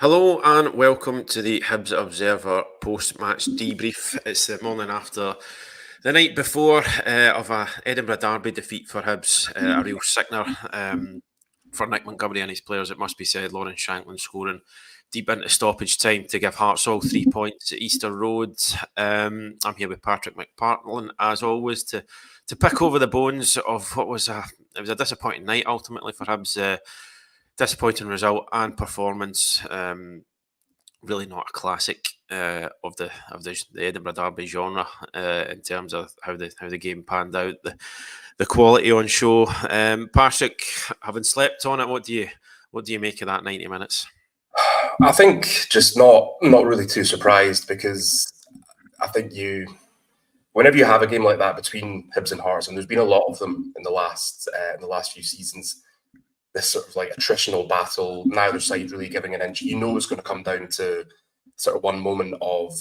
Hello and welcome to the Hibs Observer post-match debrief. It's the morning after the night before of a Edinburgh Derby defeat for Hibs, a real sickener for Nick Montgomery and his players, it must be said. Lawrence Shankland scoring deep into stoppage time to give Hearts all 3 points at Easter Road. I'm here with Patrick McPartlin, as always, to pick over the bones of what was a disappointing night ultimately for Hibs. Disappointing result and performance. Really not a classic of the Edinburgh Derby genre in terms of how the game panned out. The quality on show. Patrick, having slept on it, what do you make of that 90 minutes? I think just not really too surprised, because I think whenever you have a game like that between Hibs and Hearts, and there's been a lot of them in the last few seasons, this sort of like attritional battle, neither side really giving an inch. You know it's going to come down to sort of one moment of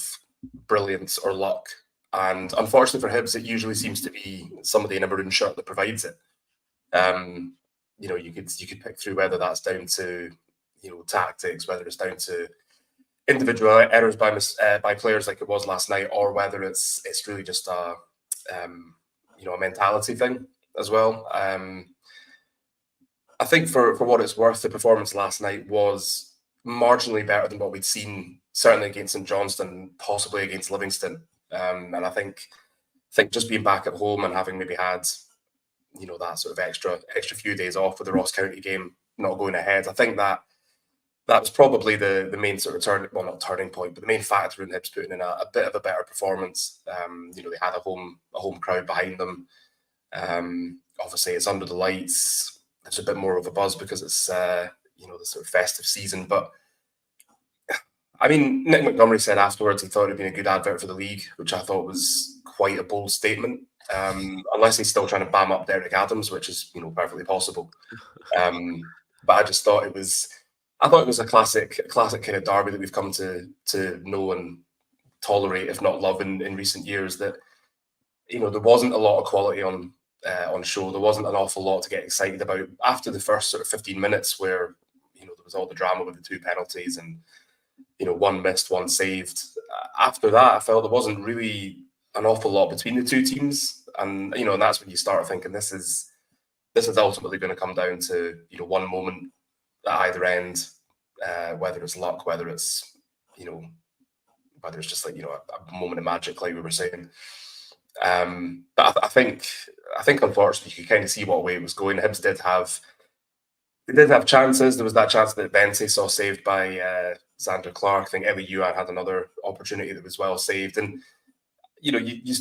brilliance or luck. And unfortunately for Hibs, it usually seems to be somebody in a maroon shirt that provides it. You could pick through whether that's down to tactics, whether it's down to individual errors by players like it was last night, or whether it's really just a mentality thing as well. I think for what it's worth, the performance last night was marginally better than what we'd seen, certainly against St Johnstone, possibly against Livingston. And I think just being back at home and having maybe had that sort of extra few days off with the Ross County game not going ahead, I think that was probably the main sort of not turning point, but the main factor in Hibs putting in a bit of a better performance. They had a home crowd behind them. Obviously, it's under the lights. There's a bit more of a buzz because it's the sort of festive season. But I mean, Nick Montgomery said afterwards he thought it'd been a good advert for the league, which I thought was quite a bold statement. Unless he's still trying to bam up Derek Adams, which is perfectly possible. But I just thought it was a classic kind of derby that we've come to know and tolerate, if not love, in recent years. That there wasn't a lot of quality on show. There wasn't an awful lot to get excited about after the first sort of 15 minutes, where there was all the drama with the 2 penalties and one missed, one saved. After that, I felt there wasn't really an awful lot between the two teams, and and that's when you start thinking this is ultimately going to come down to one moment at either end, whether it's luck, whether it's just like a moment of magic, like we were saying. But I think unfortunately you could kind of see what way it was going. Hibs did have chances. There was that chance that Bente saw saved by Xander Clark. I think Ellie Ewan had another opportunity that was well saved, and you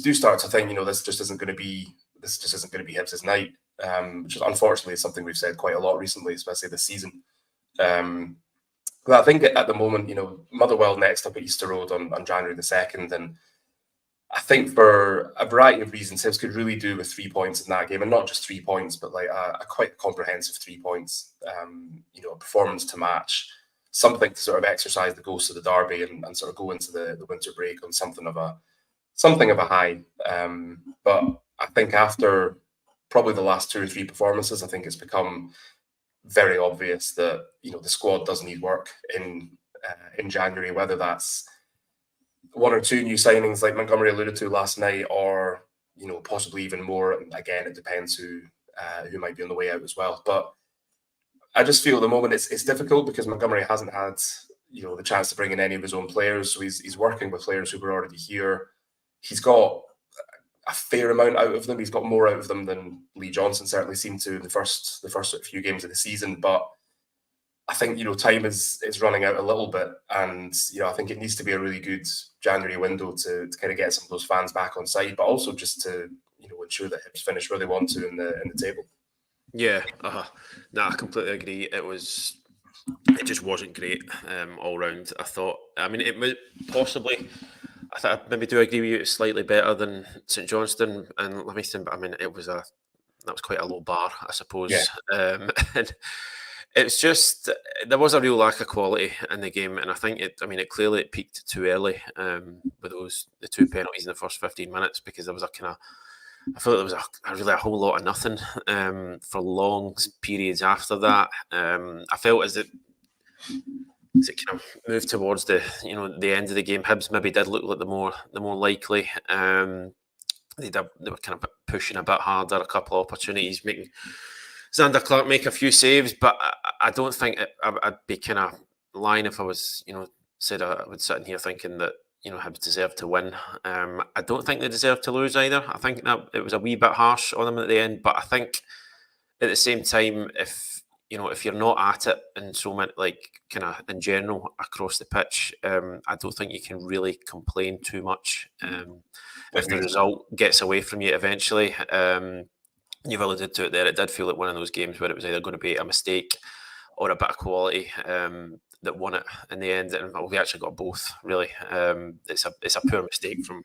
do start to think this just isn't going to be Hibs' night, which is unfortunately something we've said quite a lot recently, especially this season. But I think at the moment, Motherwell next up at Easter Road on January the 2nd, and I think for a variety of reasons, Hibs could really do with 3 points in that game, and not just 3 points, but like a quite comprehensive 3 points. A performance to match, something to sort of exercise the ghost of the derby and sort of go into the winter break on something of a high. But I think after probably the last 2 or 3 performances, I think it's become very obvious that the squad does need work in January, whether that's 1 or 2 new signings like Montgomery alluded to last night, or possibly even more. And again, it depends who might be on the way out as well. But I just feel at the moment it's difficult because Montgomery hasn't had the chance to bring in any of his own players, so he's working with players who were already here. He's got a fair amount out of them. He's got more out of them than Lee Johnson certainly seemed to in the first few games of the season. But I think time is running out a little bit, and I think it needs to be a really good January window to kind of get some of those fans back on side, but also just to ensure that Hibs finish where they want to in the table. Yeah, I completely agree. It just wasn't great all round. I thought, I mean, it was possibly. I thought I maybe do agree with you. It's slightly better than St Johnstone and Livingston, but I mean, that was quite a low bar, I suppose. Yeah. And it's just there was a real lack of quality in the game, and I think it clearly peaked too early with the 2 penalties in the first 15 minutes, because there was I felt there was really a whole lot of nothing for long periods after that. I felt as if as it kind of moved towards the end of the game, Hibs maybe did look like the more likely. They were kind of pushing a bit harder, a couple of opportunities, making Xander Clark make a few saves, but I don't think I'd be kind of lying if I was, said I would sit in here thinking that, Hibs deserved to win. I don't think they deserved to lose either. I think that it was a wee bit harsh on them at the end, but I think at the same time, if you're not at it in so many, like kind of in general across the pitch, I don't think you can really complain too much if the result gets away from you eventually. You've alluded to it there. It did feel like one of those games where it was either going to be a mistake or a bit of quality that won it in the end. And we actually got both. Really, it's a poor mistake from.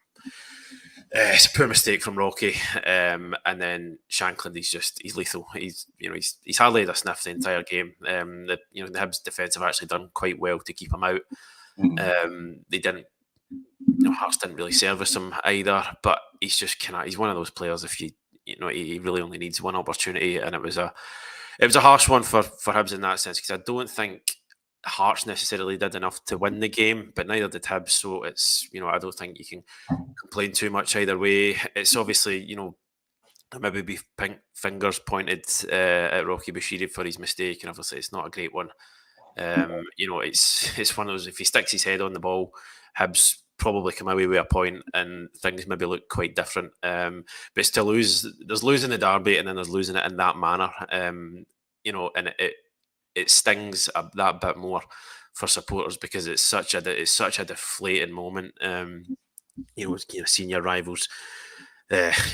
It's a poor mistake from Rocky, and then Shankland. He's lethal. He's hardly had a sniff the entire game. The Hibs defence have actually done quite well to keep him out. They didn't. Hearts didn't really service him either. But he's one of those players. If he really only needs one opportunity, and it was a harsh one for Hibs in that sense, because I don't think Hearts necessarily did enough to win the game, but neither did Hibs. So it's I don't think you can complain too much either way. It's obviously maybe be fingers pointed at Rocky Bashiri for his mistake, and obviously it's not a great one. It's one of those, if he sticks his head on the ball, Hibs probably come away with a point and things maybe look quite different. But it's to lose, there's losing the derby and then there's losing it in that manner. And it stings that bit more for supporters because it's such a deflating moment. Seeing your rivals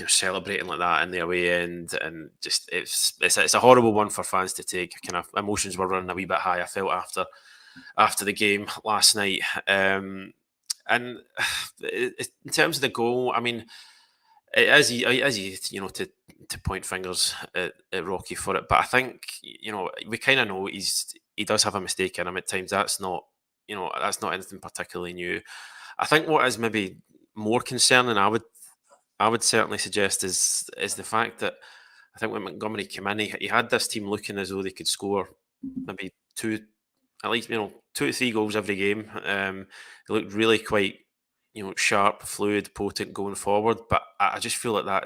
celebrating like that in the away end, and just it's a horrible one for fans to take. Kind of emotions were running a wee bit high, I felt, after the game last night. And in terms of the goal, I mean, it is easy, to point fingers at Rocky for it, but I think we kind of know he does have a mistake in him at times. That's not anything particularly new. I think what is maybe more concerning, I would certainly suggest, is the fact that I think when Montgomery came in, he had this team looking as though they could score maybe two to three goals every game. They looked really quite sharp, fluid, potent going forward. But I just feel like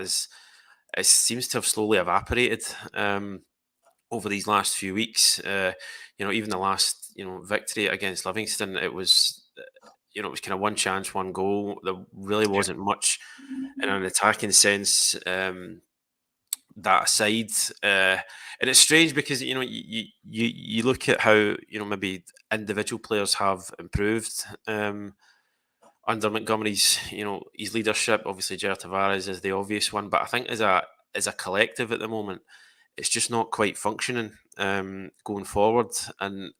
it seems to have slowly evaporated over these last few weeks. Even the last victory against Livingston, it was it was kind of one chance, one goal. There really wasn't much in an attacking sense. That aside, and it's strange because you look at how maybe individual players have improved under Montgomery's his leadership. Obviously, Jair Tavares is the obvious one, but I think as a collective at the moment, it's just not quite functioning going forward. And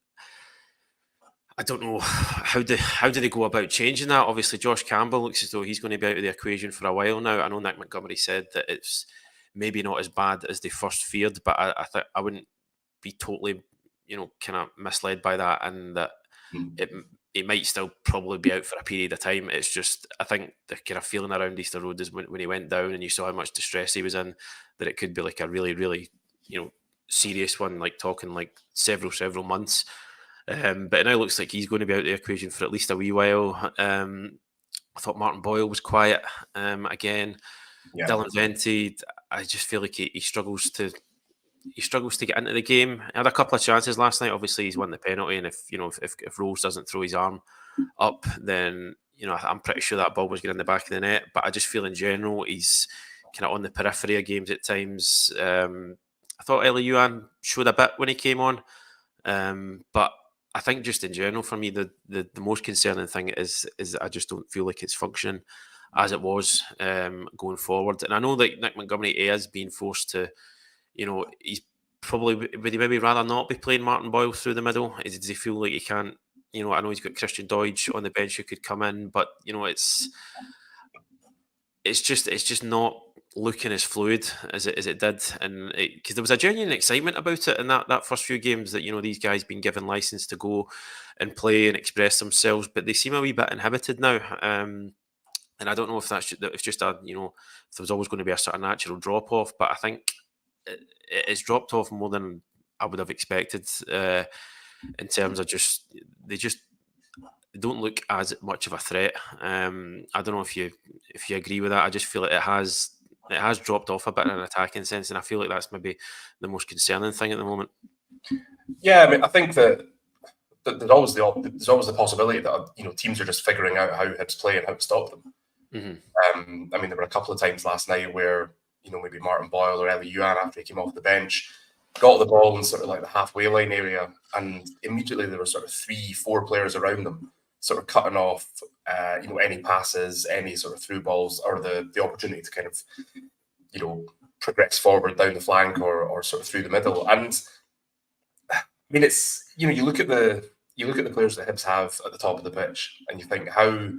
I don't know how do they go about changing that. Obviously, Josh Campbell looks as though he's going to be out of the equation for a while now. I know Nick Montgomery said that it's maybe not as bad as they first feared, but I wouldn't be totally kind of misled by that, and that it might still probably be out for a period of time. It's just, I think the kind of feeling around Easter Road is when he went down and you saw how much distress he was in, that it could be like a really, really serious one, like talking like several months. But it now looks like he's going to be out of the equation for at least a wee while. I thought Martin Boyle was quiet again. Yeah. Dylan Venti, I just feel like he struggles to get into the game. He had a couple of chances last night. Obviously, he's won the penalty, and if Rose doesn't throw his arm up, then I'm pretty sure that ball was getting in the back of the net. But I just feel in general he's kind of on the periphery of games at times. I thought Eli Yuan showed a bit when he came on, but I think just in general for me the most concerning thing is I just don't feel like it's functioning as it was going forward. And I know that Nick Montgomery is being forced to, he's probably, would he maybe rather not be playing Martin Boyle through the middle? Does he feel like he can't, I know he's got Christian Deutsch on the bench who could come in, but, it's just not looking as fluid as it did. And because there was a genuine excitement about it in that first few games that, these guys been given license to go and play and express themselves, but they seem a wee bit inhibited now. And I don't know if it's just if there was always going to be a sort of natural drop off, but I think it's dropped off more than I would have expected. in terms of they don't look as much of a threat. I don't know if you agree with that. I just feel like it has dropped off a bit in an attacking sense, and I feel like that's maybe the most concerning thing at the moment. Yeah, I mean, I think that there's always the possibility that teams are just figuring out how Hibs play and how to stop them. I mean, there were a couple of times last night where maybe Martin Boyle or Ellie Yuan, after he came off the bench, got the ball in sort of like the halfway line area, and immediately there were sort of 3-4 players around them, sort of cutting off any passes, any sort of through balls, or the opportunity to kind of progress forward down the flank or sort of through the middle. And I mean, it's you look at the players that Hibs have at the top of the pitch, and you think how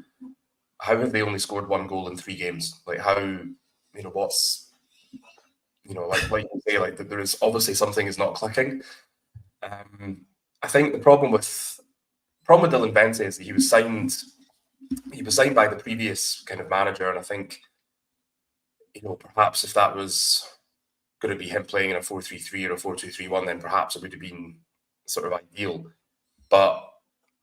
have they only scored 1 goal in 3 games? Like how what's like you say, like there is obviously something is not clicking. I think the problem with Dylan Vente is that he was signed by the previous kind of manager, and I think perhaps if that was going to be him playing in a 4-3-3 or a 4-2-3-1, then perhaps it would have been sort of ideal. But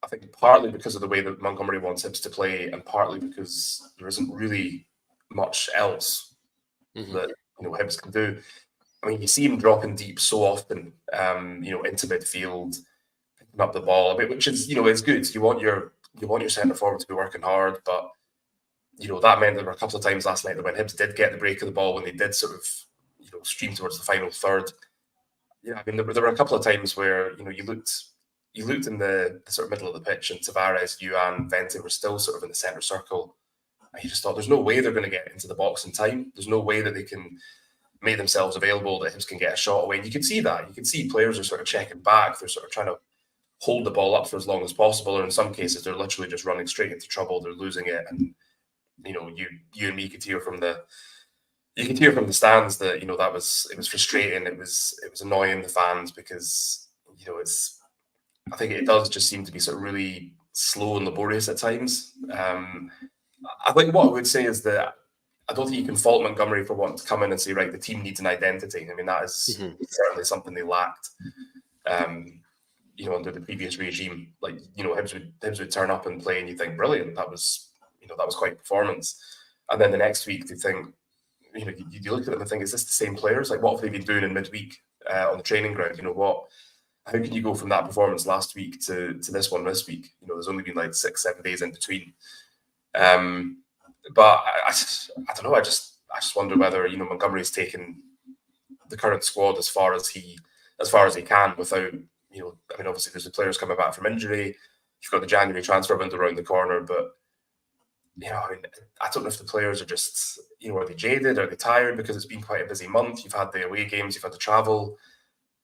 I think partly because of the way that Montgomery wants Hibs to play, and partly because there isn't really much else that Hibs can do. I mean, you see him dropping deep so often, into midfield, picking up the ball, which is is good. You want your centre forward to be working hard, but that meant there were a couple of times last night that when Hibs did get the break of the ball, when they did sort of stream towards the final third. Yeah, I mean, there were a couple of times where you looked in the sort of middle of the pitch, and Tavares, Yuan, Vente were still sort of in the centre circle. And you just thought, there's no way they're going to get into the box in time. There's no way that they can make themselves available, that Hibs can get a shot away. And you can see that. You can see players are sort of checking back. They're sort of trying to hold the ball up for as long as possible. Or in some cases, they're literally just running straight into trouble. They're losing it. And, you and me could hear from the stands that, it was frustrating. It was annoying the fans because, I think it does just seem to be sort of really slow and laborious at times. I think what I would say is that I don't think you can fault Montgomery for wanting to come in and say, right, the team needs an identity. I mean, that is certainly something they lacked, under the previous regime. Like, Hibs would turn up and play, and you think, brilliant, that was quite a performance. And then the next week, they think, you look at them and think, is this the same players? Like, what have they been doing in midweek on the training ground? How can you go from that performance last week to this one this week? There's only been like 6-7 days in between. But I don't know. I just wonder whether Montgomery's taken the current squad as far as he can without I mean, obviously there's the players coming back from injury. You've got the January transfer window around the corner, but I mean, I don't know if the players are just are they jaded? Are they tired because it's been quite a busy month? You've had the away games, you've had the travel,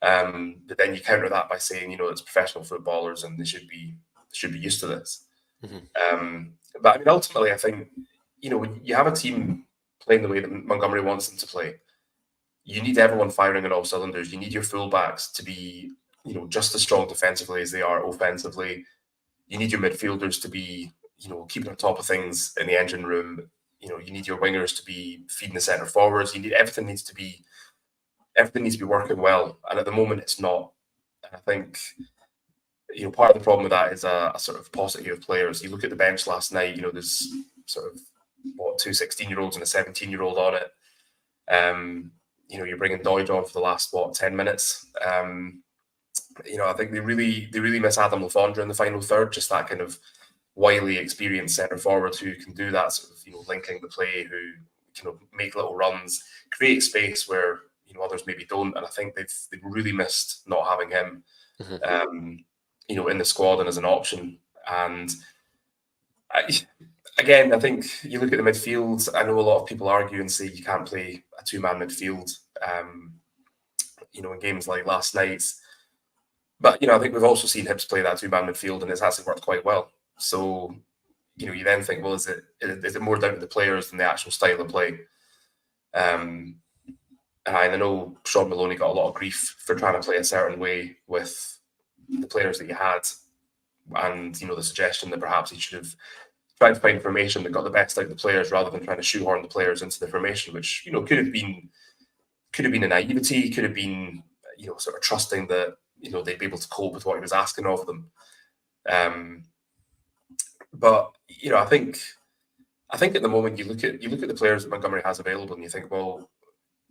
but then you counter that by saying it's professional footballers and they should be used to this. But I mean, ultimately, I think when you have a team playing the way that Montgomery wants them to play, you need everyone firing on all cylinders. You need your fullbacks to be just as strong defensively as they are offensively. You need your midfielders to be keeping on top of things in the engine room. You need your wingers to be feeding the centre forwards. Everything needs to be working well, and at the moment it's not. And I think part of the problem with that is a sort of paucity of players. You look at the bench last night. There's sort of 2 16-year-olds and a 17-year-old on it. You're bringing Déjà for the last 10 minutes. I think they really miss Adam Lafondra in the final third. Just that kind of wily, experienced centre forward who can do that sort of linking the play, who can make little runs, create space where others maybe don't. And I think they've really missed not having him, in the squad and as an option. And again, I think you look at the midfield. I know a lot of people argue and say you can't play a 2-man midfield, in games like last night's. But I think we've also seen Hibs play that 2-man midfield, and it's actually worked quite well. So you then think, well, is it more down to the players than the actual style of play? And I know Sean Maloney got a lot of grief for trying to play a certain way with the players that he had, and the suggestion that perhaps he should have tried to find formation that got the best out of the players rather than trying to shoehorn the players into the formation, which could have been a naivety, could have been sort of trusting that they'd be able to cope with what he was asking of them. But I think at the moment you look at the players that Montgomery has available, and you think, well,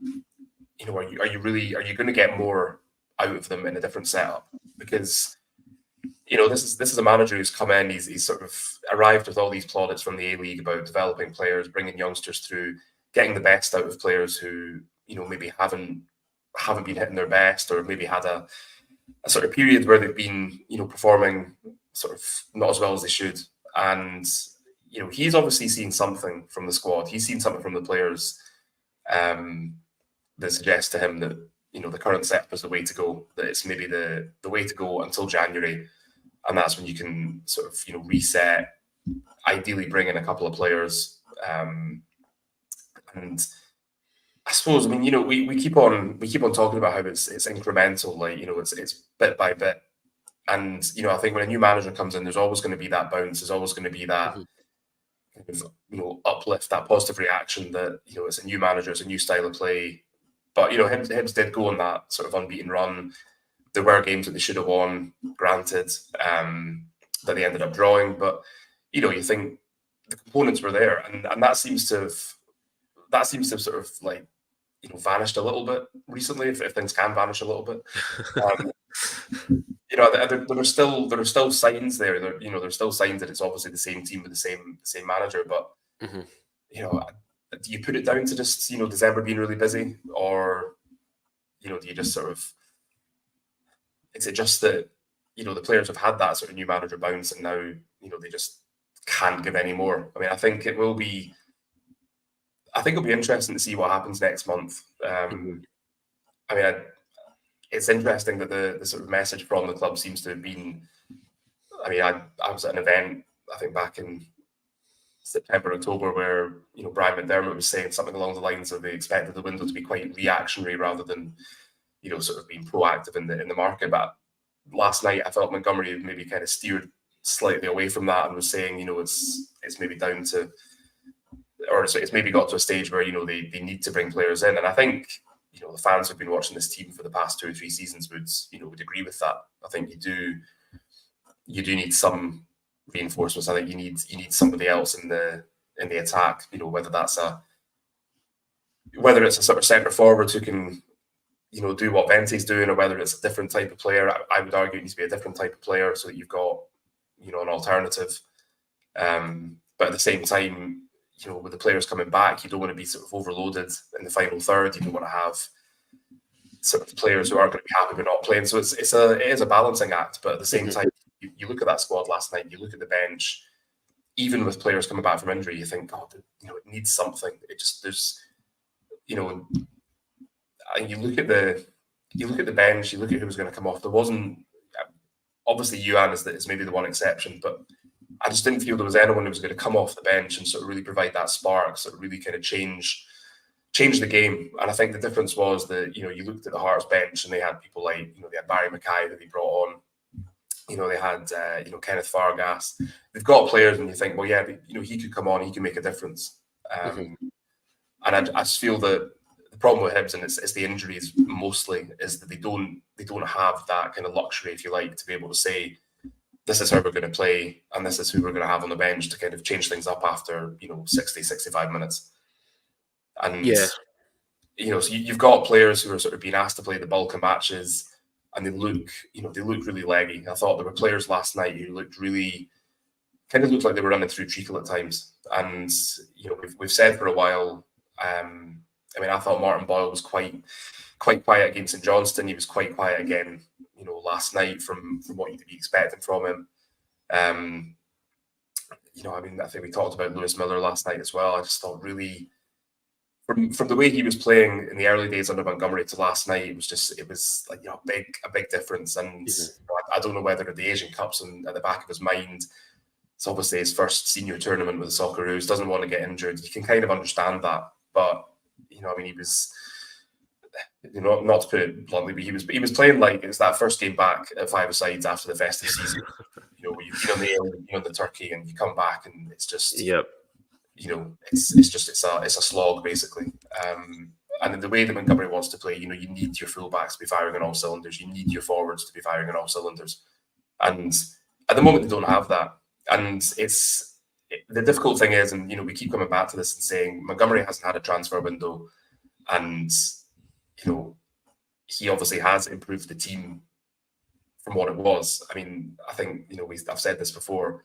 are you going to get more out of them in a different setup? Because this is a manager who's come in. He's sort of arrived with all these plaudits from the A-League about developing players, bringing youngsters through, getting the best out of players who maybe haven't been hitting their best, or maybe had a sort of period where they've been performing sort of not as well as they should. And he's obviously seen something from the squad. He's seen something from the players that suggests to him that the current setup is the way to go. That it's maybe the way to go until January, and that's when you can sort of reset. Ideally, bring in a couple of players, and I suppose we keep on talking about how it's incremental, like it's bit by bit. And I think when a new manager comes in, there's always going to be that bounce. There's always going to be that kind of uplift, that positive reaction that it's a new manager, it's a new style of play. But Hibs did go on that sort of unbeaten run. There were games that they should have won, granted, that they ended up drawing. But you think the components were there, and that seems to have sort of like vanished a little bit recently, if things can vanish a little bit. There are still signs there. There's still signs that it's obviously the same team with the same manager. But do you put it down to just December being really busy, or do you just sort of, is it just that the players have had that sort of new manager bounce, and now they just can't give any more? I mean, I think it'll be interesting to see what happens next month. I mean, it's interesting that the sort of message from the club seems to have been. I mean, I was at an event, I think back in September, October, where Brian McDermott was saying something along the lines of they expected the window to be quite reactionary rather than sort of being proactive in the market. But last night I felt Montgomery maybe kind of steered slightly away from that and was saying it's maybe down to, or it's maybe got to a stage where they need to bring players in. And I think the fans who've been watching this team for the past 2 or 3 seasons would agree with that. I think you do need some reinforcements. I think you need somebody else in the attack. Whether it's a sort of centre forward who can do what Vente's doing, or whether it's a different type of player. I would argue it needs to be a different type of player so that you've got an alternative. But at the same time, with the players coming back, you don't want to be sort of overloaded in the final third. You don't want to have sort of players who aren't going to be happy with not playing. So it is a balancing act. But at the same time, you look at that squad last night, you look at the bench, even with players coming back from injury, you think, God, it needs something. It just, there's, and you look at the bench, you look at who was going to come off. There wasn't, obviously Yuan is maybe the one exception, but I just didn't feel there was anyone who was going to come off the bench and sort of really provide that spark, sort of really kind of change the game. And I think the difference was that, you looked at the Hearts bench and they had people like, they had Barry Mackay that they brought on. They had, Kenneth Fargas. They've got players and you think, well, yeah, but, he could come on, he can make a difference. And I just feel that the problem with Hibs, and it's the injuries mostly, is that they don't have that kind of luxury, if you like, to be able to say, this is how we're going to play and this is who we're going to have on the bench to kind of change things up after 60, 65 minutes. And so you've got players who are sort of being asked to play the bulk of matches, and they look really leggy. I thought there were players last night who looked like they were running through treacle at times. And we've said for a while, I thought Martin Boyle was quite quiet against St Johnstone. He was quite quiet again, last night from what you'd be expecting from him. I think we talked about Lewis Miller last night as well. I just thought really, from the way he was playing in the early days under Montgomery to last night, it was like a big difference. And I don't know whether the Asian Cup's at the back of his mind. It's obviously his first senior tournament with the Socceroos. Doesn't want to get injured. You can kind of understand that, but he was, not to put it bluntly, but he was playing like it's that first game back at five-a-sides after the festive season. Where you've been on the air, you've been on the turkey, and you come back, and it's just, it's a slog basically. And in the way that Montgomery wants to play, you need your fullbacks to be firing on all cylinders. You need your forwards to be firing on all cylinders. And at the moment, they don't have that. And the difficult thing is, and we keep coming back to this and saying Montgomery hasn't had a transfer window, and he obviously has improved the team from what it was. I mean, I think I've said this before.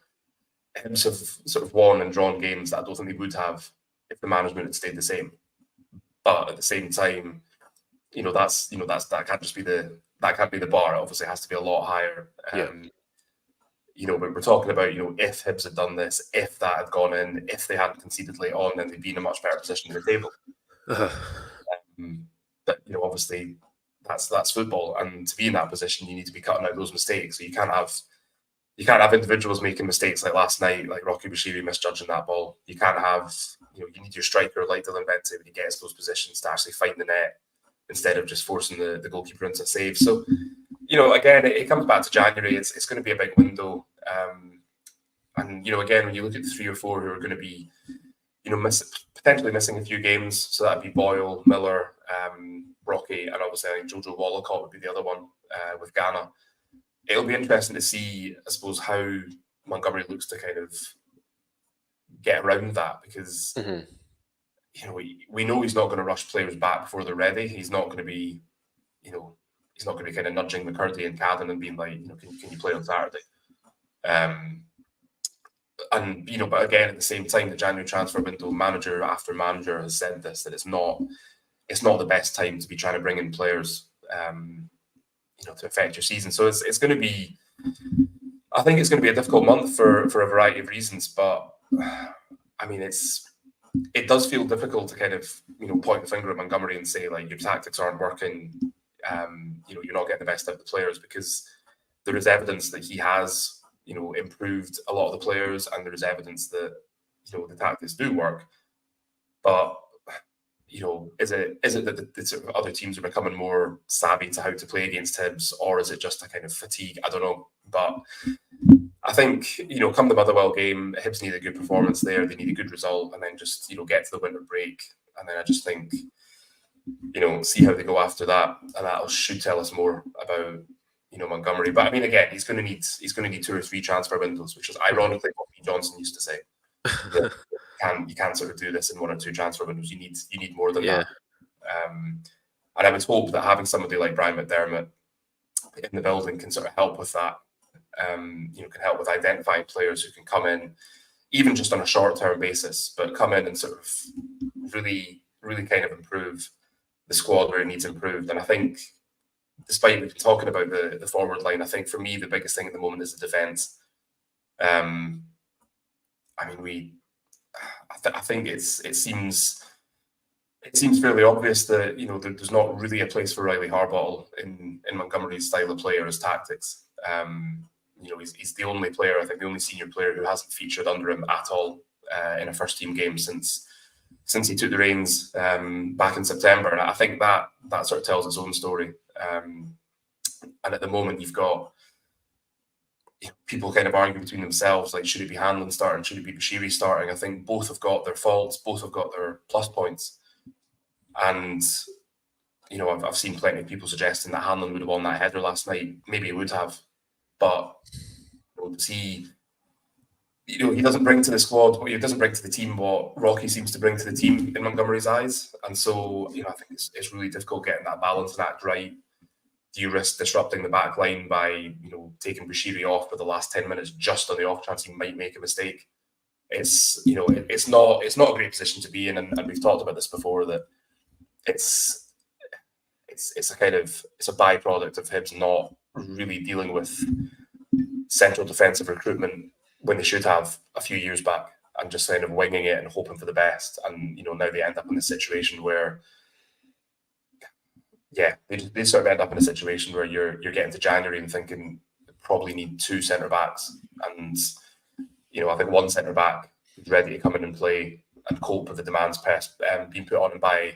Hibs have sort of won and drawn games that I don't think they would have if the management had stayed the same. But at the same time, that can't just be the bar. It obviously has to be a lot higher. But we're talking about if Hibs had done this, if that had gone in, if they hadn't conceded late on, then they'd be in a much better position in the table. But obviously that's football, and to be in that position, you need to be cutting out those mistakes. So you can't have individuals making mistakes like last night, like Rocky Bashiri misjudging that ball. You can't have you need your striker like Dylan Vente when he gets those positions to actually find the net instead of just forcing the goalkeeper into a save. So again, it comes back to January. It's going to be a big window, and again, when you look at the 3 or 4 who are going to be potentially missing a few games, so that'd be Boyle, Miller, Rocky, and obviously I think Jojo Wallacott would be the other one with Ghana. It'll be interesting to see, I suppose, how Montgomery looks to kind of get around that, because we know he's not going to rush players back before they're ready. He's not going to be, he's not going to be kind of nudging McCurdy and Cadden and being like, can you play on Saturday? But again, at the same time, the January transfer window, manager after manager has said this, that it's not the best time to be trying to bring in players, to affect your season. So it's going to be, I think it's going to be a difficult month for a variety of reasons. But I mean, it does feel difficult to kind of point the finger at Montgomery and say like your tactics aren't working. You're not getting the best out of the players, because there is evidence that he has improved a lot of the players, and there is evidence that the tactics do work. But is it that the sort of other teams are becoming more savvy to how to play against Hibs, or is it just a kind of fatigue? I don't know. But I think come the Motherwell game, Hibs need a good performance there. They need a good result, and then just get to the winter break, and then I just think see how they go after that, and that should tell us more about Montgomery. But I mean, again, he's going to need 2 or 3 transfer windows, which is ironically what Pete Johnson used to say. You can't sort of do this in 1 or 2 transfer windows. You need more than that. And I would hope that having somebody like Brian McDermott in the building can sort of help with that. Can help with identifying players who can come in, even just on a short-term basis, but come in and sort of really, really kind of improve the squad where it needs improved. And I think, despite we've been talking about the forward line, I think for me the biggest thing at the moment is the defence. I think it seems fairly obvious that there's not really a place for Riley Harbottle in Montgomery's style of play or his tactics. He's the only player, I think the only senior player who hasn't featured under him at all in a first team game since he took the reins back in September. And I think that sort of tells its own story. And at the moment, you've got people kind of arguing between themselves, like, should it be Hanlon starting, should it be Bashiri starting? I think both have got their faults, both have got their plus points. And, I've seen plenty of people suggesting that Hanlon would have won that header last night. Maybe he would have. But he doesn't bring to the squad, he doesn't bring to the team what Rocky seems to bring to the team in Montgomery's eyes. And so, I think it's really difficult getting that balance and act right. Do you risk disrupting the back line by, taking Bashiri off for the last 10 minutes just on the off chance he might make a mistake? It's not a great position to be in, and we've talked about this before, that it's a byproduct of Hibs not really dealing with central defensive recruitment when they should have a few years back, and just kind of winging it and hoping for the best. And now they end up in a situation where they sort of end up in a situation where you're getting to January and thinking probably need 2 centre backs, and I think 1 centre back is ready to come in and play and cope with the demands being put on him by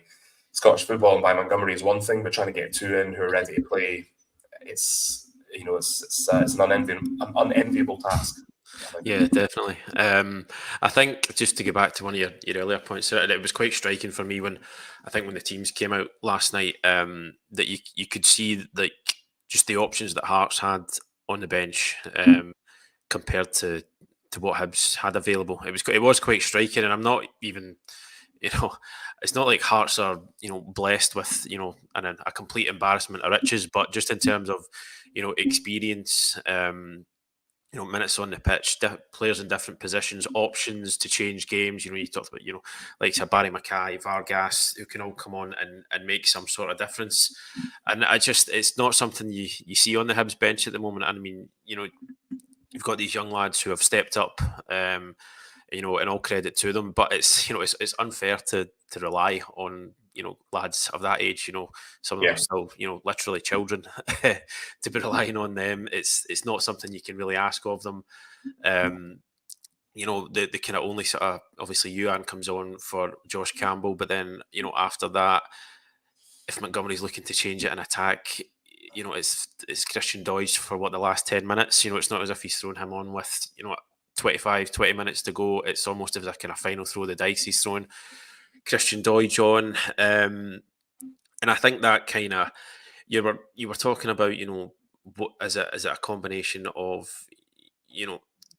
Scottish football and by Montgomery is one thing, but trying to get 2 in who are ready to play, it's an unenviable task. I think. Yeah, definitely. I think just to go back to one of your earlier points, it was quite striking for me when the teams came out last night, that you could see like just the options that Hearts had on the bench, compared to what Hibs had available. It was quite striking, and I'm not even, you know, it's not like Hearts are, blessed with, a complete embarrassment of riches, but just in terms of, experience, minutes on the pitch, players in different positions, options to change games. You talked about, like Barry Mackay, Vargas, who can all come on and make some sort of difference. And it's not something you see on the Hibs bench at the moment. And I mean, you've got these young lads who have stepped up, and all credit to them. But it's unfair to rely on lads of that age. Some of them Yeah. are still literally children to be relying on them. It's not something you can really ask of them. They kind of only sort of obviously Ewan comes on for Josh Campbell, but then after that, if Montgomery's looking to change it in attack, it's Christian Deutsch for the last 10 minutes. It's not as if he's thrown him on with 20 minutes to go. It's almost as a kind of final throw of the dice. He's throwing Christian Deutsch on, and I think that kind of you were talking about, what is it a combination of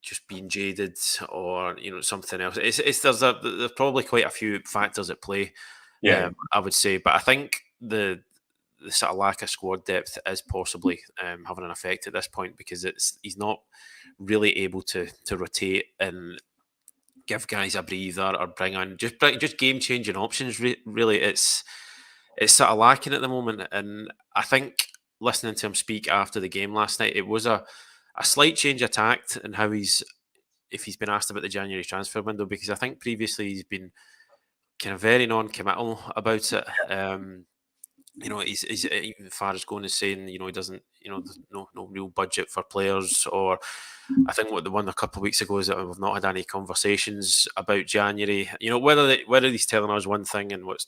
just being jaded or something else. There's probably quite a few factors at play. Yeah. I would say, but I think the sort of lack of squad depth is possibly having an effect at this point, because he's not really able to rotate and give guys a breather or bring on just game changing options. Really, it's sort of lacking at the moment. And I think listening to him speak after the game last night, it was a slight change of tact in how if he's been asked about the January transfer window, because I think previously he's been kind of very non-committal about it. He's even far as going as saying, he doesn't, there's no real budget for players. Or I think what the one a couple of weeks ago is that we've not had any conversations about January. Whether he's telling us one thing and what's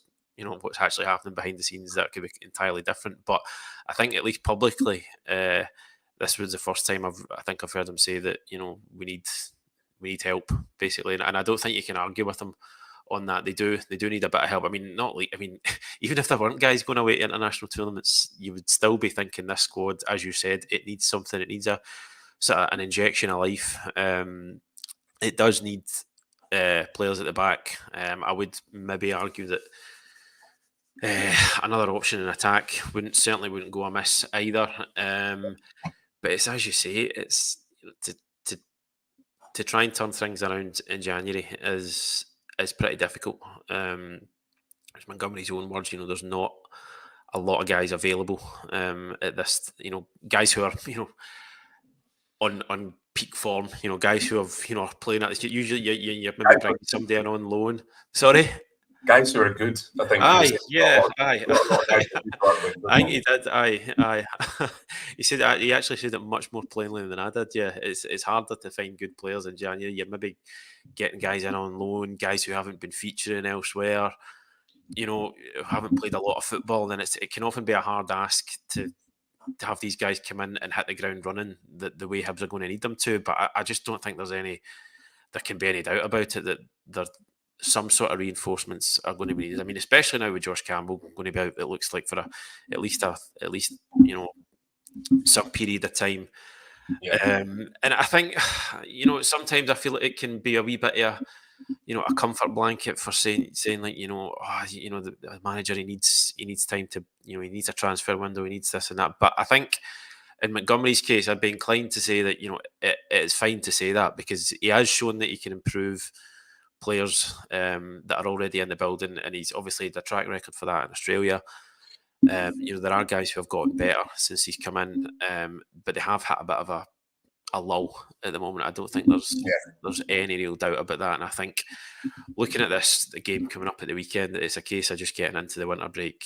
actually happening behind the scenes, that could be entirely different. But I think at least publicly, this was the first time I've heard him say that we need help, basically, and I don't think you can argue with him on that. They do need a bit of help. I mean, even if there weren't guys going away to international tournaments, you would still be thinking this squad, as you said, it needs something. It needs a sort of an injection of life. It does need players at the back. I would maybe argue that another option in attack certainly wouldn't go amiss either. But it's, as you say, it's to try and turn things around in January is pretty difficult. As Montgomery's own words, there's not a lot of guys available at this. Guys who are on peak form. Guys who have are playing at this. Usually, you're maybe bringing somebody in on loan. Sorry. Guys who are good, I think. Aye. I think he did. Aye. He said he actually said it much more plainly than I did. Yeah, it's harder to find good players in January. You're maybe getting guys in on loan, guys who haven't been featuring elsewhere. Haven't played a lot of football. Then it can often be a hard ask to have these guys come in and hit the ground running the way Hibs are going to need them to. But I just don't think there can be any doubt about it that there's some sort of reinforcements are going to be needed. I mean, especially now with Josh Campbell going to be out, it looks like for at least some period of time. Yeah. And I think sometimes I feel like it can be a wee bit of a comfort blanket for saying like the manager he needs time to he needs a transfer window, he needs this and that. But I think in Montgomery's case, I'd be inclined to say that it's fine to say that, because he has shown that he can improve players that are already in the building, and he's obviously had a track record for that in Australia. There are guys who have gotten better since he's come in, but they have had a bit of a lull at the moment. I don't think there's any real doubt about that. And I think looking at the game coming up at the weekend, it's a case of just getting into the winter break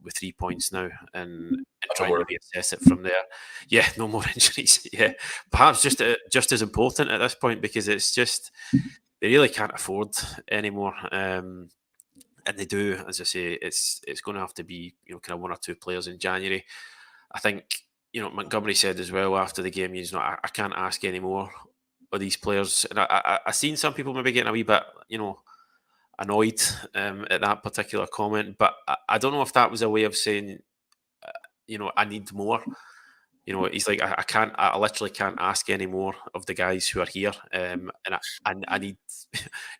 with 3 points now and trying to reassess it from there. Yeah, no more injuries. Yeah, perhaps just as important at this point, because it's just they really can't afford anymore. And they do, as I say, it's going to have to be kind of one or two players in January. I think Montgomery said as well after the game, I can't ask any more these players, and I seen some people maybe getting a wee bit, annoyed at that particular comment, but I don't know if that was a way of saying, I need more. He's like, I literally can't ask any more of the guys who are here, and I need,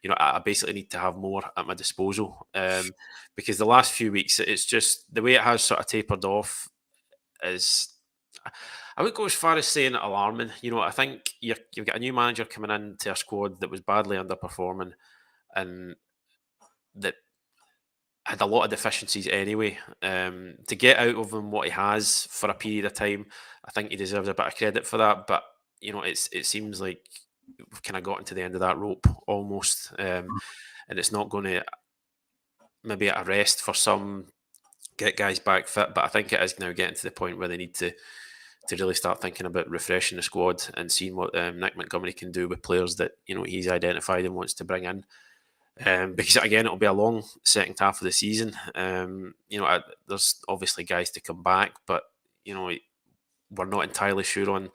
I basically need to have more at my disposal, because the last few weeks, it's just the way it has sort of tapered off is. I would go as far as saying alarming. I think you've got a new manager coming into a squad that was badly underperforming and that had a lot of deficiencies anyway. To get out of him what he has for a period of time, I think he deserves a bit of credit for that. But it seems like we've kind of gotten to the end of that rope almost, and it's not going to maybe at a rest for some get guys back fit. But I think it is now getting to the point where they need to really start thinking about refreshing the squad and seeing what Nick Montgomery can do with players that he's identified and wants to bring in. Because again, it'll be a long second half of the season. There's obviously guys to come back, but we're not entirely sure on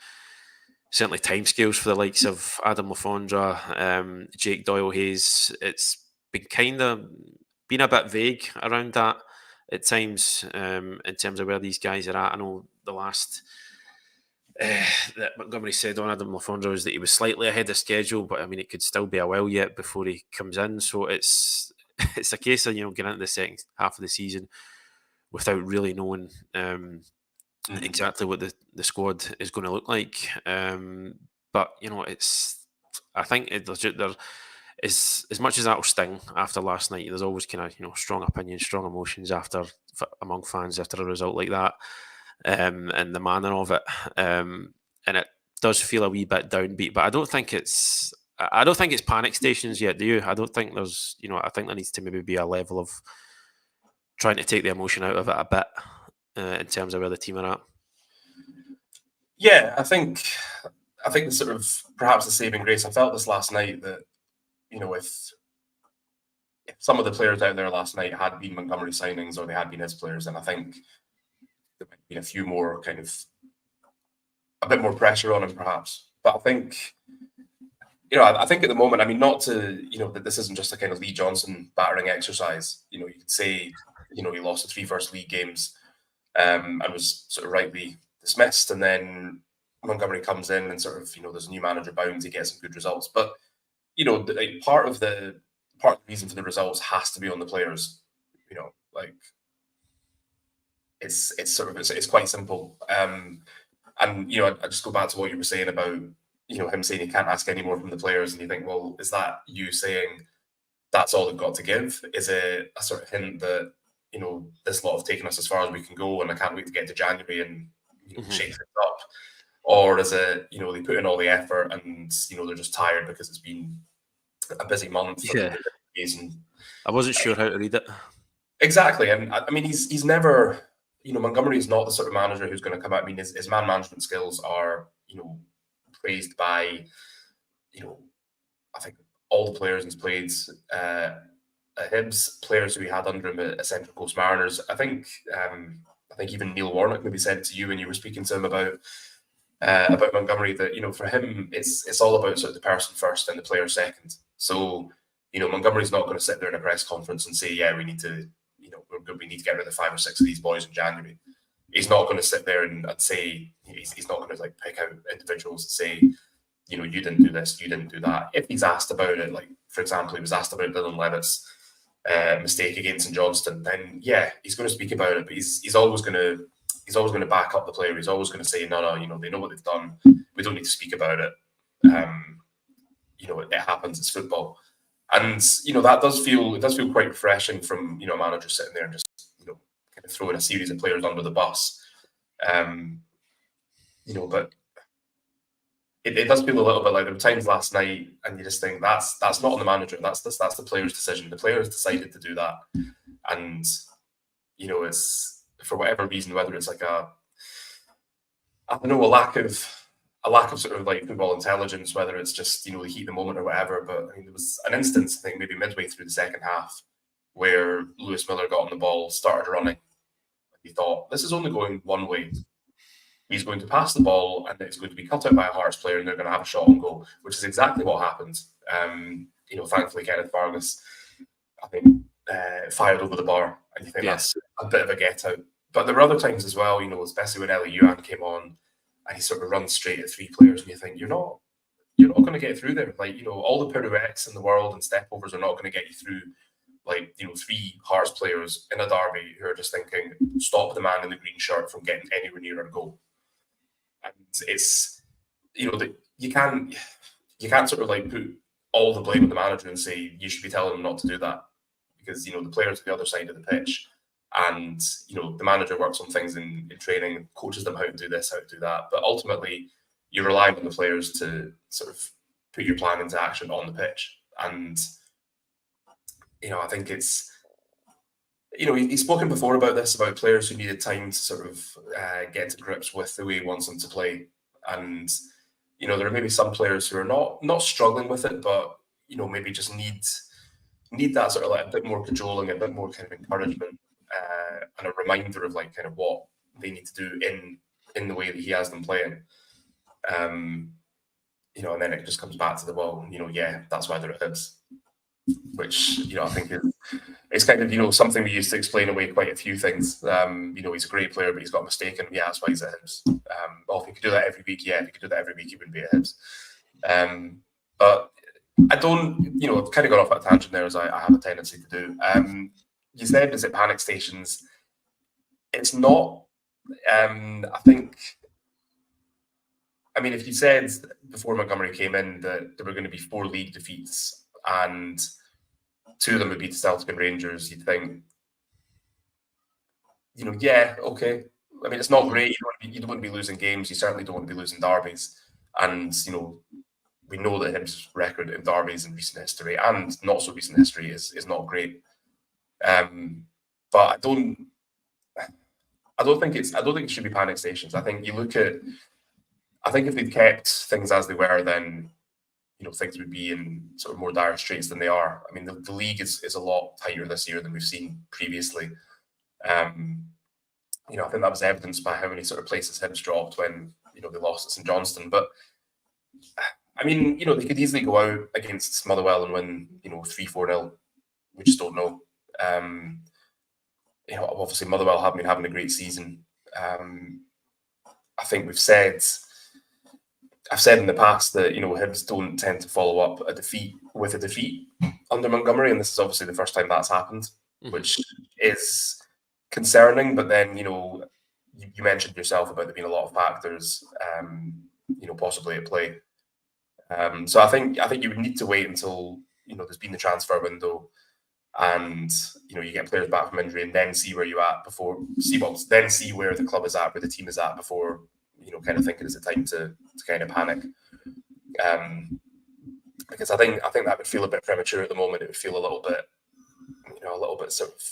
certainly timescales for the likes of Adam Lafondra, Jake Doyle-Hayes. It's been a bit vague around that at times, in terms of where these guys are at. I know the last that Montgomery said on Adam Lafondra was that he was slightly ahead of schedule, but I mean, it could still be a while yet before he comes in. So it's a case of getting into the second half of the season without really knowing exactly what the squad is going to look like. But I think there is, as much as that'll sting after last night. There's always kind of strong opinions, strong emotions among fans after a result like that. And the manner of it, and it does feel a wee bit downbeat. But I don't think it's panic stations yet. Do you? I don't think there's. I think there needs to maybe be a level of trying to take the emotion out of it a bit, in terms of where the team are at. Yeah, I think the sort of perhaps the saving grace. I felt this last night that if some of the players out there last night had been Montgomery signings or they had been his players, then I think there might have been a few more kind of a bit more pressure on him, perhaps. But I think, I think at the moment, I mean, not to, that this isn't just a kind of Lee Johnson battering exercise. You could say, he lost the 3 first league games, and was sort of rightly dismissed. And then Montgomery comes in and sort of, there's a new manager bound to get some good results. But, part of the reason for the results has to be on the players. It's quite simple. And I just go back to what you were saying about him saying he can't ask any more from the players, and you think, well, is that you saying that's all they've got to give? Is it a sort of hint that this lot have taken us as far as we can go, and I can't wait to get to January and shake things up? Or is it they put in all the effort and they're just tired because it's been a busy month? Yeah. And I wasn't sure how to read it. Exactly, and I mean he's never. Montgomery is not the sort of manager who's going to come out. I mean, his man management skills are, praised by, I think all the players he's played at Hibs, players who he had under him at Central Coast Mariners. I think even Neil Warnock maybe said it to you when you were speaking to him about Montgomery, that for him it's all about sort of the person first and the player second. So Montgomery's not going to sit there in a press conference and say, yeah, we need to. We need to get rid of 5 or 6 of these boys in January. He's not going to sit there and say, he's not going to pick out individuals and say, you didn't do this, you didn't do that. If he's asked about it, like for example, he was asked about Dylan Levitt's mistake against St Johnstone, then yeah, he's going to speak about it. But he's always going to back up the player. He's always going to say, no, they know what they've done. We don't need to speak about it. It happens. It's football. And that does feel quite refreshing from a manager sitting there and just kind of throwing a series of players under the bus. But it does feel a little bit like there were times last night, and you just think that's not on the manager. That's the player's decision. The player has decided to do that, and it's for whatever reason, whether it's like a lack of sort of like football intelligence, whether it's just the heat of the moment or whatever. But I mean, there was an instance, I think maybe midway through the second half, where Lewis Miller got on the ball, started running. He thought, this is only going one way. he's going to pass the ball and it's going to be cut out by a Hearts player and they're going to have a shot on goal, which is exactly what happened. Thankfully, Kenneth Vargas, I think, fired over the bar, and you think that's a bit of a get out. But there were other times as well, especially when Ellie Yuan came on and he sort of runs straight at 3 players, and you think you're not going to get through there. All the pirouettes in the world and stepovers are not going to get you through. 3 Hearts players in a derby who are just thinking, stop the man in the green shirt from getting anywhere near our goal. And it's, you can't sort of put all the blame on the manager and say you should be telling him not to do that, because the players at the other side of the pitch, and the manager works on things in training, coaches them how to do this, how to do that, but ultimately you're relying on the players to sort of put your plan into action on the pitch. And I think it's, he's spoken before about this, about players who needed time to sort of get to grips with the way he wants them to play. And, there are maybe some players who are not struggling with it, but, maybe just need that sort of a bit more cajoling, a bit more kind of encouragement, and a reminder of kind of what they need to do in the way that he has them playing. And then it just comes back to that's why they're at Hibs. Which I think is kind of something we used to explain away quite a few things. He's a great player, but he's got mistaken. Yeah, that's why he's at Hibs. If he could do that every week, if he could do that every week, he wouldn't be at Hibs. But I don't, I've kind of got off at a tangent there, as I have a tendency to do. You said, is it panic stations? It's not. If you said before Montgomery came in that there were going to be 4 league defeats and 2 of them would be to Celtic and Rangers, you'd think, okay. It's not great. You don't want to be losing games. You certainly don't want to be losing derbies. And, we know that Hibs' record in derbies in recent history and not so recent history is not great. But I don't think it should be panic stations. I think if they'd kept things as they were, then things would be in sort of more dire straits than they are. The league is a lot tighter this year than we've seen previously. I think that was evidenced by how many sort of places Hibs dropped when they lost at St Johnstone. But they could easily go out against Motherwell and win 3-4-0. We just don't know. Obviously Motherwell have been having a great season. I think I've said in the past that Hibs don't tend to follow up a defeat with a defeat under Montgomery, and this is obviously the first time that's happened, which is concerning. But then you mentioned yourself about there being a lot of factors, possibly at play. So I think you would need to wait until there's been the transfer window, and you get players back from injury, and then see where you're at see where the club is at, where the team is at before kind of thinking it's a time to kind of panic. Because I think that would feel a bit premature at the moment. It would feel a little bit sort of,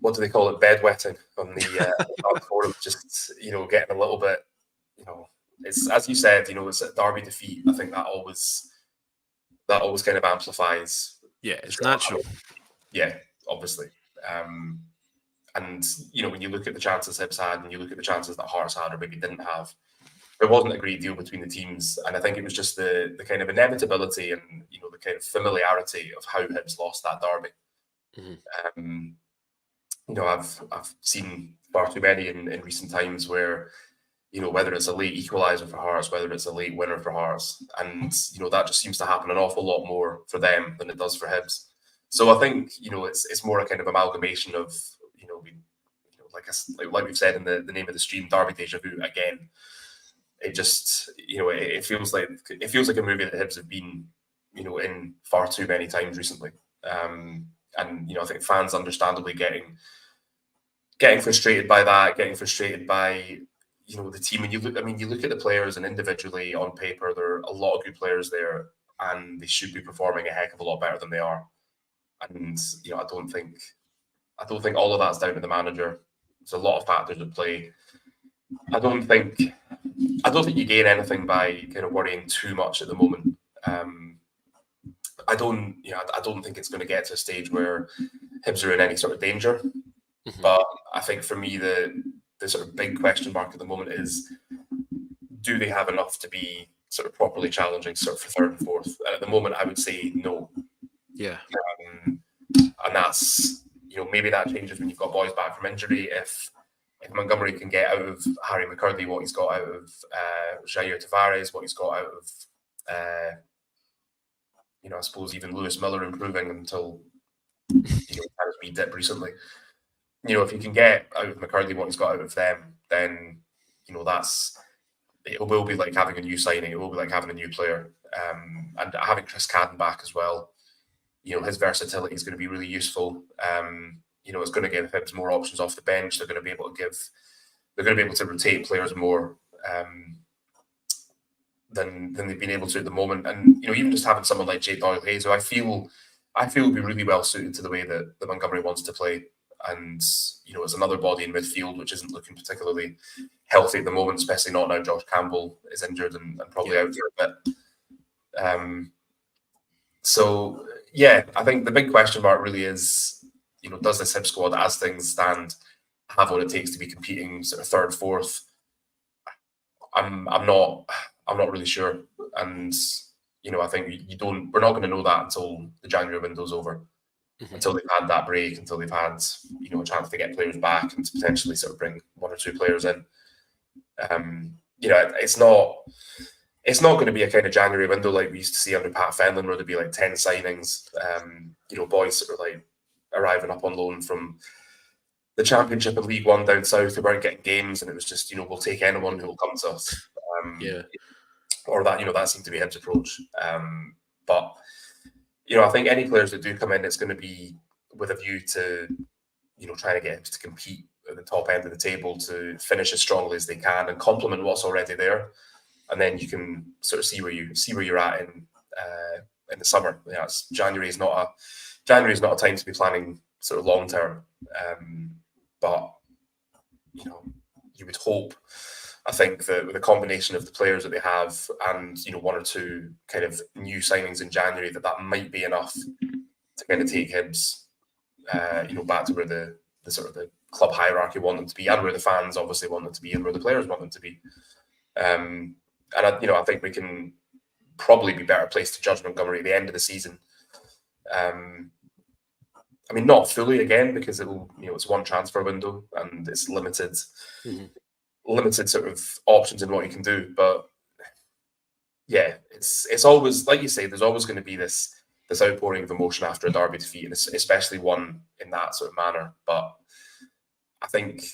what do they call it, bedwetting on the forum. Just getting a little bit, it's, as you said, it's a derby defeat. I think that always kind of amplifies. Yeah, it's natural. Yeah, obviously. And when you look at the chances Hibs had and you look at the chances that Hearts had or maybe didn't have, there wasn't a great deal between the teams. And I think it was just the kind of inevitability and the kind of familiarity of how Hibs lost that derby. I've seen far too many in recent times where whether it's a late equaliser for Hearts, whether it's a late winner for Hearts, and that just seems to happen an awful lot more for them than it does for Hibs. So I think it's more a kind of amalgamation of like we've said in the name of the stream, Derby Déjà Vu again. It just it feels like a movie that Hibs have been in far too many times recently. And I think fans understandably getting frustrated by that, getting frustrated by the team. And you look at the players, and individually on paper there are a lot of good players there, and they should be performing a heck of a lot better than they are. And I don't think all of that's down to the manager. There's a lot of factors at play. I don't think you gain anything by kind of worrying too much at the moment. I don't think it's going to get to a stage where Hibs are in any sort of danger. But I think for me, the sort of big question mark at the moment is, do they have enough to be sort of properly challenging sort of for third and fourth? And at the moment, I would say no. Yeah. And that's, maybe that changes when you've got boys back from injury. If Montgomery can get out of Harry McCurdy what he's got out of Jair Tavares, what he's got out of, I suppose even Lewis Miller improving until, had his wee dip recently. If you can get out of McCurdy what he's got out of them, then, it will be like having a new signing. It will be like having a new player. And having Chris Cadden back as well, his versatility is going to be really useful. It's going to give Hibs more options off the bench. They're going to be able to rotate players more than they've been able to at the moment. And even just having someone like Jake Doyle-Hayes, who I feel will be really well suited to the way that Montgomery wants to play. And it's another body in midfield which isn't looking particularly healthy at the moment, especially not now Josh Campbell is injured and probably out for a bit. So yeah, I think the big question mark really is, does this Hibs squad, as things stand, have what it takes to be competing sort of third, fourth? I'm not really sure, and I think we're not going to know that until the January window's over, until they've had that break, until they've had a chance to get players back and to potentially sort of bring one or two players in. It's not going to be a kind of January window like we used to see under Pat Fenlon, where there'd be like 10 signings, boys sort of like arriving up on loan from the Championship and League One down south who weren't getting games, and it was just, we'll take anyone who will come to us. Or that seemed to be Hibs' approach. But I think any players that do come in, it's going to be with a view to, trying to get Hibs to compete at the top end of the table, to finish as strongly as they can and complement what's already there. And then you can sort of see where you're at in the summer. January is not a time to be planning sort of long term. But you would hope, I think, that with a combination of the players that they have and one or two kind of new signings in January, that might be enough to kind of take Hibs back to where the sort of the club hierarchy want them to be, and where the fans obviously want them to be, and where the players want them to be. And I think we can probably be better placed to judge Montgomery at the end of the season. I mean, not fully again, because it's one transfer window and it's limited sort of options in what you can do. But yeah, it's always, like you say, there's always going to be this outpouring of emotion after a derby defeat, and especially one in that sort of manner. But I think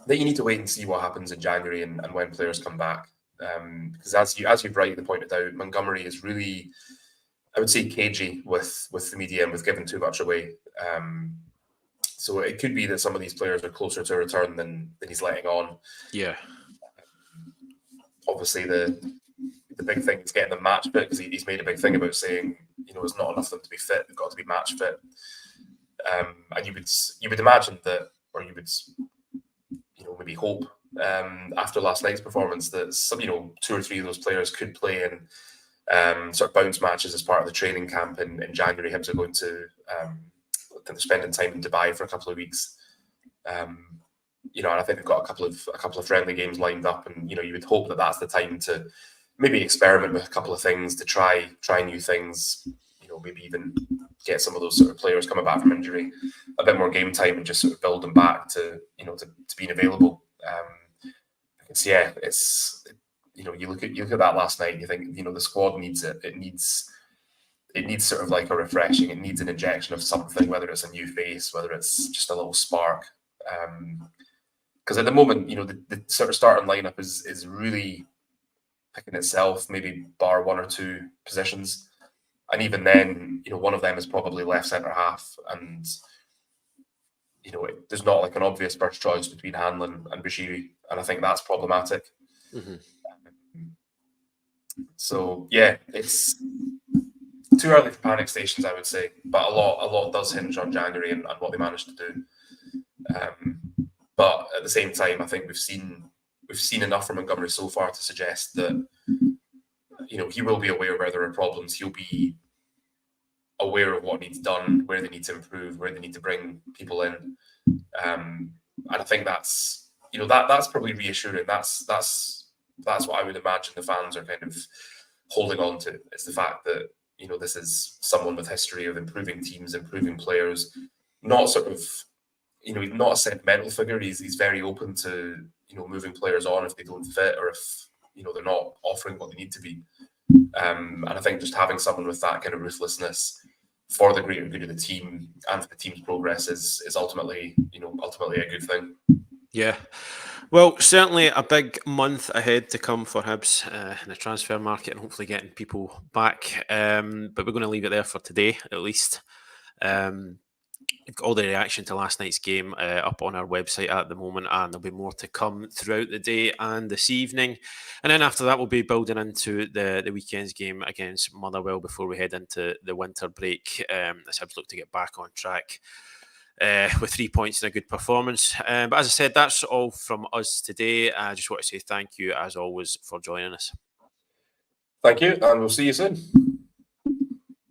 that you need to wait and see what happens in January and when players come back. Because as you've rightly pointed out, Montgomery is really, I would say, cagey with the media and with giving too much away. So it could be that some of these players are closer to a return than he's letting on. Yeah. Obviously, the big thing is getting them match fit, because he's made a big thing about saying, it's not enough of them to be fit; they've got to be match fit. And you would imagine that, or you would, maybe hope, after last night's performance, that some, 2 or 3 of those players could play in sort of bounce matches as part of the training camp in January. Hibs are going to they're spending time in Dubai for a couple of weeks. And I think they've got a couple of friendly games lined up, and you would hope that that's the time to maybe experiment with a couple of things, to try new things. Maybe even get some of those sort of players coming back from injury a bit more game time, and just sort of build them back to to being available. So yeah, it's you look at that last night, and you think the squad needs it. It needs sort of like a refreshing. It needs an injection of something, whether it's a new face, whether it's just a little spark. Because at the moment, the sort of starting lineup is really picking itself, maybe bar 1 or 2 positions. And even then, one of them is probably left centre half, and there's not like an obvious first choice between Hanlon and Bashiri, and I think that's problematic. So yeah, it's too early for panic stations, I would say, but a lot does hinge on January and what they manage to do. But at the same time, I think we've seen enough from Montgomery so far to suggest that he will be aware where there are problems. He'll be aware of what needs done, where they need to improve, where they need to bring people in. I think that's that's probably reassuring. That's what I would imagine the fans are kind of holding on to, is the fact that this is someone with history of improving teams, improving players, not sort of not a sentimental figure. He's very open to moving players on if they don't fit, or if they're not offering what they need to be. And I think just having someone with that kind of ruthlessness for the greater good of the team and for the team's progress is ultimately a good thing. Yeah. Well, certainly a big month ahead to come for Hibs in the transfer market, and hopefully getting people back. But we're going to leave it there for today, at least. We've got all the reaction to last night's game up on our website at the moment, and there'll be more to come throughout the day and this evening. And then after that, we'll be building into the weekend's game against Motherwell before we head into the winter break, as Hibs look to get back on track with 3 points and a good performance. But as I said, that's all from us today. I just want to say thank you, as always, for joining us. Thank you, and we'll see you soon.